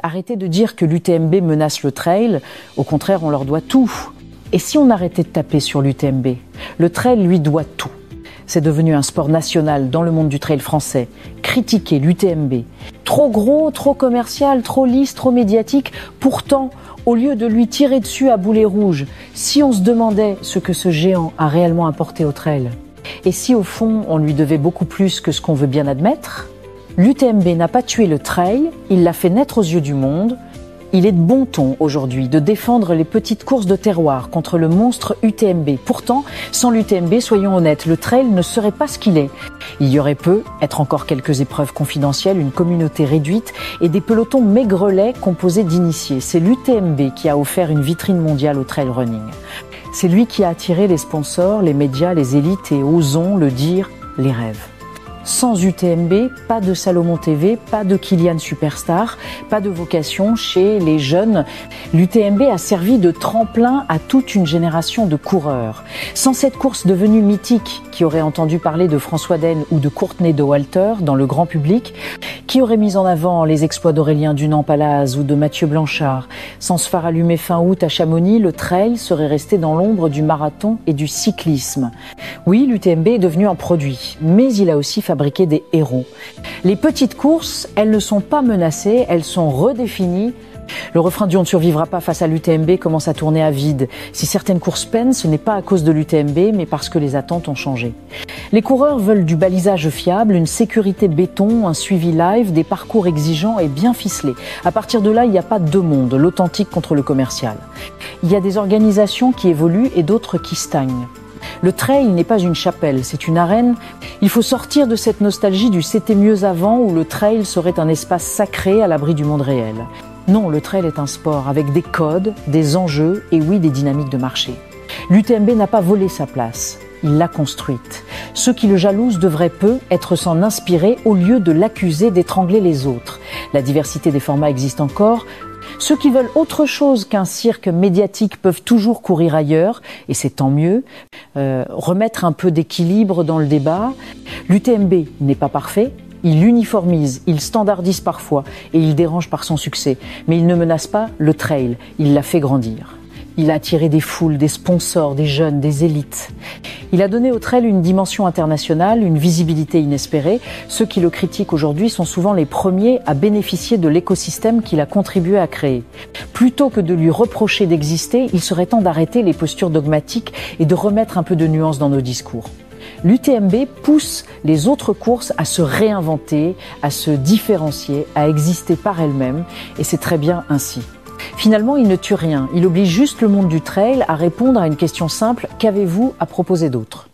Arrêtez de dire que l'UTMB menace le trail, au contraire on leur doit tout. Et si on arrêtait de taper sur l'UTMB? Le trail lui doit tout. C'est devenu un sport national dans le monde du trail français. Critiquer l'UTMB, trop gros, trop commercial, trop lisse, trop médiatique. Pourtant, au lieu de lui tirer dessus à boulet rouge, si on se demandait ce que ce géant a réellement apporté au trail, et si au fond on lui devait beaucoup plus que ce qu'on veut bien admettre, l'UTMB n'a pas tué le trail, il l'a fait naître aux yeux du monde. Il est de bon ton aujourd'hui de défendre les petites courses de terroir contre le monstre UTMB. Pourtant, sans l'UTMB, soyons honnêtes, le trail ne serait pas ce qu'il est. Il y aurait être encore quelques épreuves confidentielles, une communauté réduite et des pelotons maigrelets composés d'initiés. C'est l'UTMB qui a offert une vitrine mondiale au trail running. C'est lui qui a attiré les sponsors, les médias, les élites et, osons le dire, les rêves. Sans UTMB, pas de Salomon TV, pas de Kilian Superstar, pas de vocation chez les jeunes. L'UTMB a servi de tremplin à toute une génération de coureurs. Sans cette course devenue mythique, qui aurait entendu parler de François Den ou de Courtney Dauwalter dans le grand public, qui aurait mis en avant les exploits d'Aurélien Dunant-Palaz ou de Mathieu Blanchard. Sans se phare allumé fin août à Chamonix, le trail serait resté dans l'ombre du marathon et du cyclisme. Oui, l'UTMB est devenu un produit, mais il a aussi fabriquer des héros. Les petites courses, elles ne sont pas menacées, elles sont redéfinies. Le refrain du « on ne survivra pas face à l'UTMB » commence à tourner à vide. Si certaines courses peinent, ce n'est pas à cause de l'UTMB, mais parce que les attentes ont changé. Les coureurs veulent du balisage fiable, une sécurité béton, un suivi live, des parcours exigeants et bien ficelés. À partir de là, il n'y a pas deux mondes, l'authentique contre le commercial. Il y a des organisations qui évoluent et d'autres qui stagnent. Le trail n'est pas une chapelle, c'est une arène. Il faut sortir de cette nostalgie du « c'était mieux avant » où le trail serait un espace sacré à l'abri du monde réel. Non, le trail est un sport avec des codes, des enjeux et oui, des dynamiques de marché. L'UTMB n'a pas volé sa place, il l'a construite. Ceux qui le jalousent devraient être s'en inspirer au lieu de l'accuser d'étrangler les autres. La diversité des formats existe encore. Ceux qui veulent autre chose qu'un cirque médiatique peuvent toujours courir ailleurs, et c'est tant mieux. Remettre un peu d'équilibre dans le débat. L'UTMB n'est pas parfait, il uniformise, il standardise parfois, et il dérange par son succès. Mais il ne menace pas le trail, il l'a fait grandir. Il a attiré des foules, des sponsors, des jeunes, des élites. Il a donné au trail une dimension internationale, une visibilité inespérée. Ceux qui le critiquent aujourd'hui sont souvent les premiers à bénéficier de l'écosystème qu'il a contribué à créer. Plutôt que de lui reprocher d'exister, il serait temps d'arrêter les postures dogmatiques et de remettre un peu de nuance dans nos discours. L'UTMB pousse les autres courses à se réinventer, à se différencier, à exister par elles-mêmes, et c'est très bien ainsi. Finalement, il ne tue rien, il oblige juste le monde du trail à répondre à une question simple: qu'avez-vous à proposer d'autre ?